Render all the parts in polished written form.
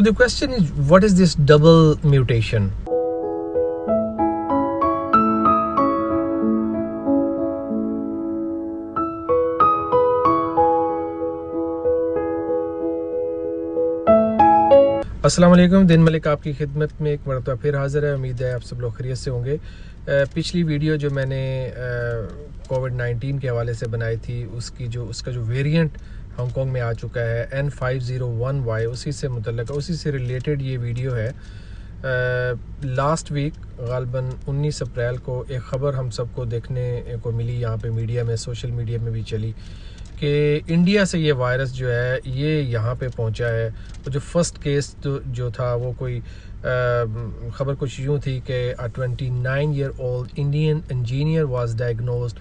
The question is, what is this double mutation? अस्सलाम वालेकुम, दिन मलिक आपकी खिदमत में एक मरतबा फिर हाज़िर है। उम्मीद है आप सब लोग खैरियत से होंगे। पिछली वीडियो जो मैंने कोविड-19 के हवाले से बनाई थी, उसका जो वेरिएंट हांगकांग में आ चुका है N501Y, उसी से मुतल्लिक़, उसी से रिलेटेड ये वीडियो है। लास्ट वीक ग़ालिबन 19 अप्रैल को एक ख़बर हम सबको देखने को मिली, यहाँ पे मीडिया में, सोशल मीडिया में भी चली कि इंडिया से ये वायरस जो है ये यहाँ पे पहुँचा है। और जो फर्स्ट केस जो था वो कोई ख़बर कुछ यूँ थी कि a 29-year-old Indian engineer was diagnosed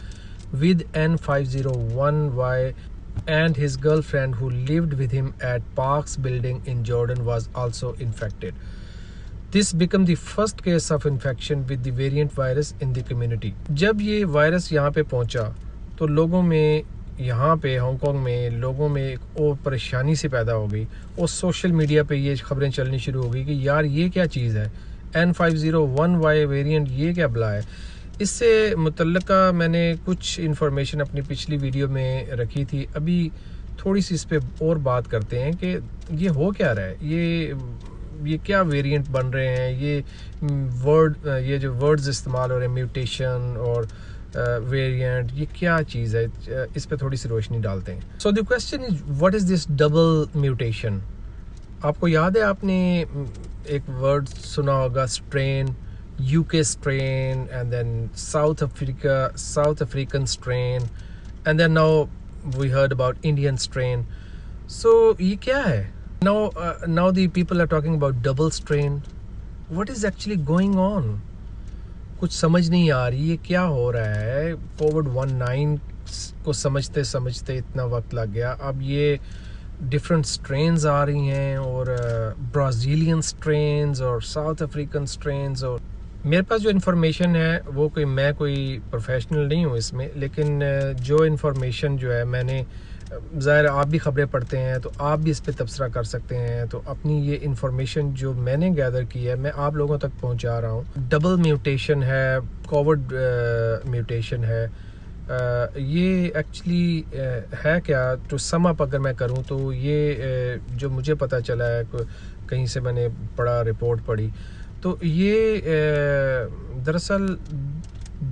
with N501Y and his girlfriend who lived with him at Parks building in Jordan was also infected. This became the first case of infection with the variant virus in the community. जब ये virus यहाँ पे पहुँचा तो लोगों में, यहाँ पे हांगकांग में लोगों में एक और परेशानी सी पैदा हो गई और सोशल मीडिया पे ये खबरें चलनी शुरू हो गई कि यार ये क्या चीज़ है, N501Y वेरिएंट, ये क्या बला है। इससे मुतल्लिका मैंने कुछ इन्फॉर्मेशन अपनी पिछली वीडियो में रखी थी। अभी थोड़ी सी इस पे और बात करते हैं कि ये हो क्या रहा है, ये क्या वेरिएंट बन रहे हैं, ये जो वर्ड्स इस्तेमाल हो रहे हैं, म्यूटेशन और वेरिएंट, ये क्या चीज़ है, इस पे थोड़ी सी रोशनी डालते हैं। So the question is, what is this double mutation. आपको याद है, आपने एक वर्ड सुना होगा, strain, UK strain, and then South African strain, and then now we heard about Indian strain. So ये क्या है? Now the people are talking about double strain. What is actually going on? कुछ समझ नहीं आ रही, ये क्या हो रहा है। कोविड-19 को समझते समझते इतना वक्त लग गया, अब ये डिफरेंट स्ट्रेन्स आ रही हैं, और ब्राज़ीलियन स्ट्रेन्स और साउथ अफ्रीकन स्ट्रेन्स। और मेरे पास जो इन्फॉर्मेशन है वो मैं कोई प्रोफेशनल नहीं हूँ इसमें, लेकिन जो इन्फॉर्मेशन जो है मैंने, ज़ाहिर आप भी ख़बरें पढ़ते हैं तो आप भी इस पे तबसरा कर सकते हैं, तो अपनी ये इन्फॉर्मेशन जो मैंने गैदर की है मैं आप लोगों तक पहुँचा रहा हूँ। डबल म्यूटेशन है, कोविड म्यूटेशन है, ये एक्चुअली है क्या। तो सम अप अगर मैं करूँ तो ये जो मुझे पता चला है, कहीं से मैंने पढ़ा, रिपोर्ट पढ़ी, तो ये दरअसल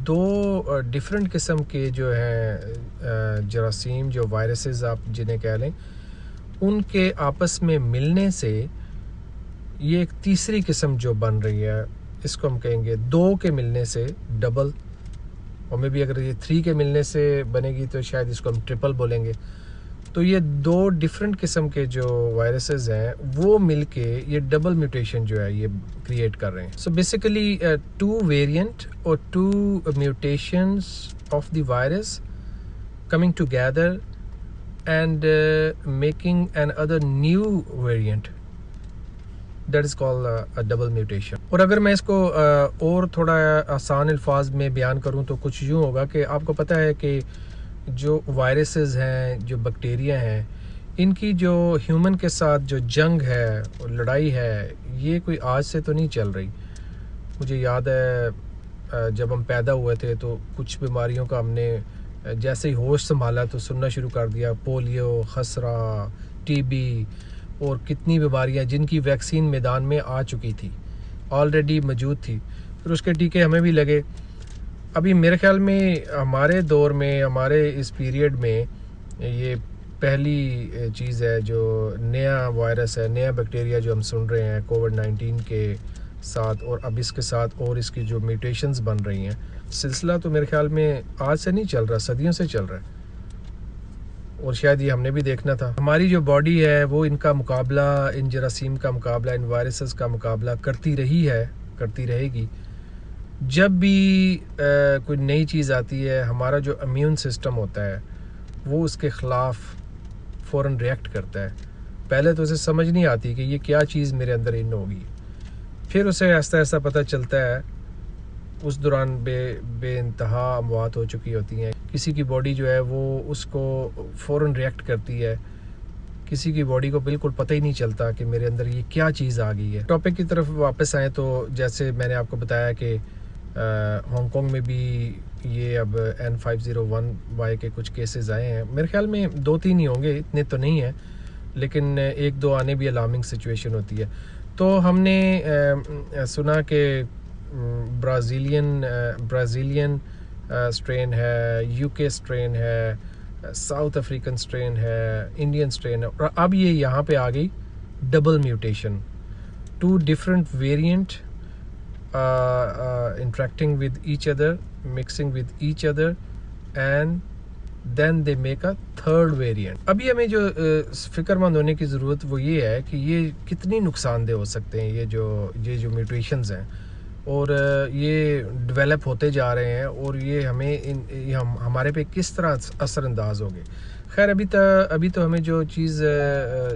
दो डिफरेंट किस्म के जो हैं जरासीम, जो वायरसेस आप जिन्हें कह लें, उनके आपस में मिलने से ये एक तीसरी किस्म जो बन रही है, इसको हम कहेंगे दो के मिलने से डबल, और मे भी अगर ये 3 के मिलने से बनेगी तो शायद इसको हम ट्रिपल बोलेंगे। तो ये दो डिफरेंट किस्म के जो वायरसेस हैं वो मिलके ये डबल म्यूटेशन जो है ये क्रिएट कर रहे हैं। सो बेसिकली 2 वेरिएंट और 2 mutations of the virus coming together and making an other new variant, that is called a double mutation. और अगर मैं इसको और थोड़ा आसान अल्फाज में बयान करूँ तो कुछ यूँ होगा कि आपको पता है कि जो वायरसेस हैं, जो बैक्टीरिया हैं, इनकी जो ह्यूमन के साथ जो जंग है और लड़ाई है, ये कोई आज से तो नहीं चल रही। मुझे याद है जब हम पैदा हुए थे तो कुछ बीमारियों का हमने जैसे ही होश संभाला तो सुनना शुरू कर दिया, पोलियो, खसरा, टीबी और कितनी बीमारियां जिनकी वैक्सीन मैदान में आ चुकी थी, ऑलरेडी मौजूद थी। फिर उसके टीके हमें भी लगे। अभी मेरे ख्याल में हमारे दौर में, हमारे इस पीरियड में ये पहली चीज़ है जो नया वायरस है, नया बैक्टीरिया जो हम सुन रहे हैं कोविड-19 के साथ, और अब इसके साथ और इसकी जो म्यूटेशंस बन रही हैं, सिलसिला तो मेरे ख्याल में आज से नहीं चल रहा, सदियों से चल रहा है, और शायद ये हमने भी देखना था। हमारी जो बॉडी है वो इनका मुकाबला, इन जरासीम का मुकाबला, इन वायरसेस का मुकाबला करती रही है, करती रहेगी। जब भी कोई नई चीज़ आती है, हमारा जो इम्यून सिस्टम होता है वो उसके ख़िलाफ़ फ़ौरन रिएक्ट करता है। पहले तो उसे समझ नहीं आती कि ये क्या चीज़ मेरे अंदर इन होगी, फिर उसे आहिस्ता आहिस्ता पता चलता है। उस दौरान बेइंतहा अमवात हो चुकी होती हैं। किसी की बॉडी जो है वो उसको फ़ौरन रिएक्ट करती है, किसी की बॉडी को बिल्कुल पता ही नहीं चलता कि मेरे अंदर ये क्या चीज़ आ गई है। टॉपिक की तरफ वापस आएँ तो जैसे मैंने आपको बताया कि हांगकांग में भी ये अब N501Y के कुछ केसेस आए हैं। मेरे ख्याल में 2-3 ही होंगे, इतने तो नहीं हैं, लेकिन 1-2 आने भी अलार्मिंग सिचुएशन होती है। तो हमने सुना कि ब्राज़ीलियन स्ट्रेन है, यूके स्ट्रेन है, साउथ अफ्रीकन स्ट्रेन है, इंडियन स्ट्रेन है, और अब ये यहाँ पे आ गई double mutation, 2 different variant interacting with each other, mixing with each other, and then they make a third variant. अभी हमें जो फिक्रमंद होने की ज़रूरत वो ये है कि ये कितनी नुकसानदेह हो सकते हैं, ये जो म्यूटेशंस हैं, और ये डेवलप होते जा रहे हैं, और ये हमारे पे किस तरह असरअंदाज होंगे। खैर अभी तो हमें जो चीज़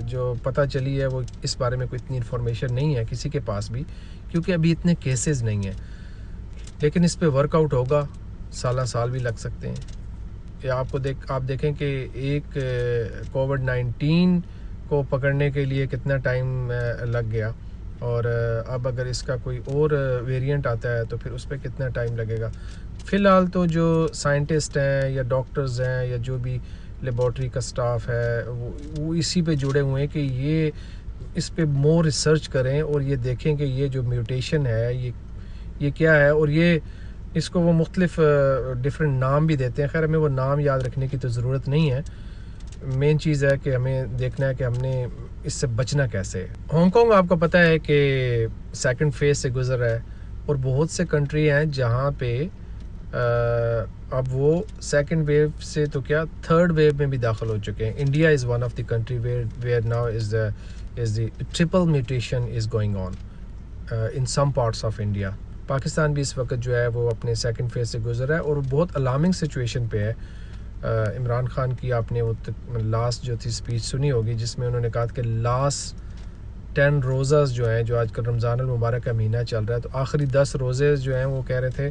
जो पता चली है वो इस बारे में कोई इतनी इन्फॉर्मेशन नहीं है किसी के पास भी, क्योंकि अभी इतने केसेस नहीं हैं, लेकिन इस पे वर्कआउट होगा, साल भी लग सकते हैं। या आप देखें कि एक कोविड-19 को पकड़ने के लिए कितना टाइम लग गया, और अब अगर इसका कोई और वेरिएंट आता है तो फिर उस पर कितना टाइम लगेगा। फ़िलहाल तो जो साइंटिस्ट हैं या डॉक्टर्स हैं या जो भी लेबॉर्ट्री का स्टाफ है वो इसी पे जुड़े हुए हैं कि ये इस पे मोर रिसर्च करें और ये देखें कि ये जो म्यूटेशन है ये क्या है, और इसको वो मुख्तलिफ डिफरेंट नाम भी देते हैं। खैर हमें वो नाम याद रखने की तो ज़रूरत नहीं है, मेन चीज़ है कि हमें देखना है कि हमने इससे बचना कैसे है। हांगकांग आपको पता है कि सेकंड फेज से गुजर रहा है, और बहुत से कंट्री हैं जहाँ पे अब वो सेकंड वेव से तो क्या थर्ड वेव में भी दाखिल हो चुके हैं। India is one of the country where now is the triple mutation is going on in some parts of India. Pakistan भी इस वक्त जो है वो अपने सेकंड फेज से गुजर रहा है, और बहुत अलार्मिंग सिचुएशन पे है। इमरान खान की आपने वो लास्ट जो थी स्पीच सुनी होगी, जिसमें उन्होंने कहा कि लास्ट 10 रोज़ास जो हैं, जो आजकल रमज़ान अल मुबारक का महीना चल रहा है, तो आखिरी 10 रोज़े जो हैं वो कह रहे थे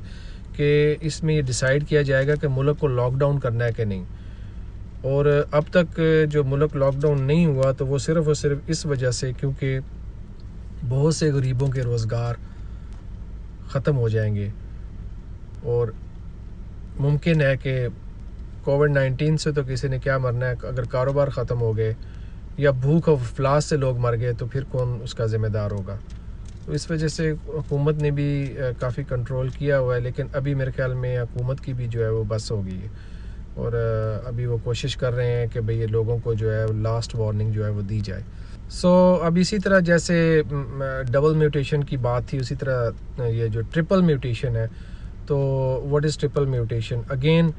कि इसमें ये डिसाइड किया जाएगा कि मुल्क को लॉकडाउन करना है कि नहीं। और अब तक जो मुल्क लॉकडाउन नहीं हुआ तो वो सिर्फ़ और सिर्फ इस वजह से क्योंकि बहुत से गरीबों के रोज़गार ख़त्म हो जाएंगे, और मुमकिन है कि कोविड-19 से तो किसी ने क्या मरना है, अगर कारोबार ख़त्म हो गए या भूख और अफलास से लोग मर गए तो फिर कौन उसका ज़िम्मेदार होगा। तो इस वजह से हुकूमत ने भी काफ़ी कंट्रोल किया हुआ है, लेकिन अभी मेरे ख्याल में हुकूमत की भी जो है वो बस हो गई है, और अभी वो कोशिश कर रहे हैं कि भाई ये लोगों को जो है लास्ट वार्निंग जो है वो दी जाए। अब इसी तरह जैसे डबल म्यूटेशन की बात थी, उसी तरह ये जो ट्रिपल म्यूटेशन है, तो what is triple mutation? Again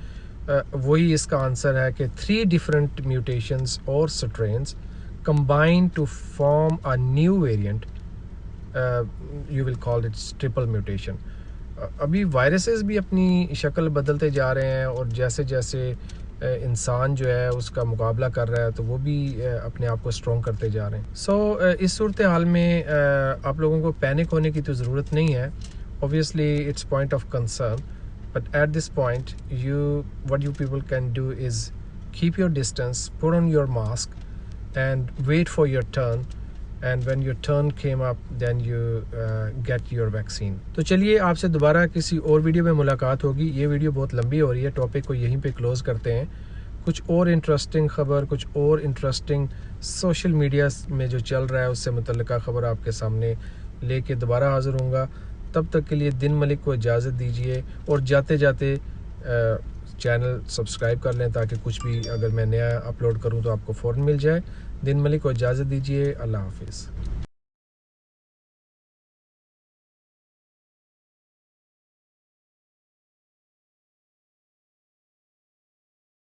वही इसका आंसर है कि 3 डिफरेंट म्यूटेशंस और strains combine to form a new variant, you will call it triple mutation. अभी वायरसेस भी अपनी शक्ल बदलते जा रहे हैं, और जैसे जैसे इंसान जो है उसका मुकाबला कर रहा है तो वो भी अपने आप को स्ट्रॉन्ग करते जा रहे हैं। इस सूरत हाल में आप लोगों को पैनिक होने की तो ज़रूरत नहीं है। Obviously it's point of concern, but at this point what you people can do is keep your distance, put on your mask and wait for your turn, and when your turn came up then you get your vaccine। तो चलिए आपसे दोबारा किसी और video में मुलाकात होगी। ये वीडियो बहुत लंबी हो रही है, टॉपिक को यहीं पे क्लोज करते हैं। कुछ और इंटरेस्टिंग खबर, कुछ और इंटरेस्टिंग सोशल मीडिया में जो चल रहा है उससे मुतल्लिका खबर आपके सामने लेके दोबारा हाजिर होऊंगा। तब तक के लिए दिन मलिक को इजाज़त दीजिए, और जाते जाते चैनल सब्सक्राइब कर लें ताकि कुछ भी अगर मैं नया अपलोड करूं तो आपको फ़ौरन मिल जाए। दिन मलिक को इजाज़त दीजिए। अल्लाह हाफिज़।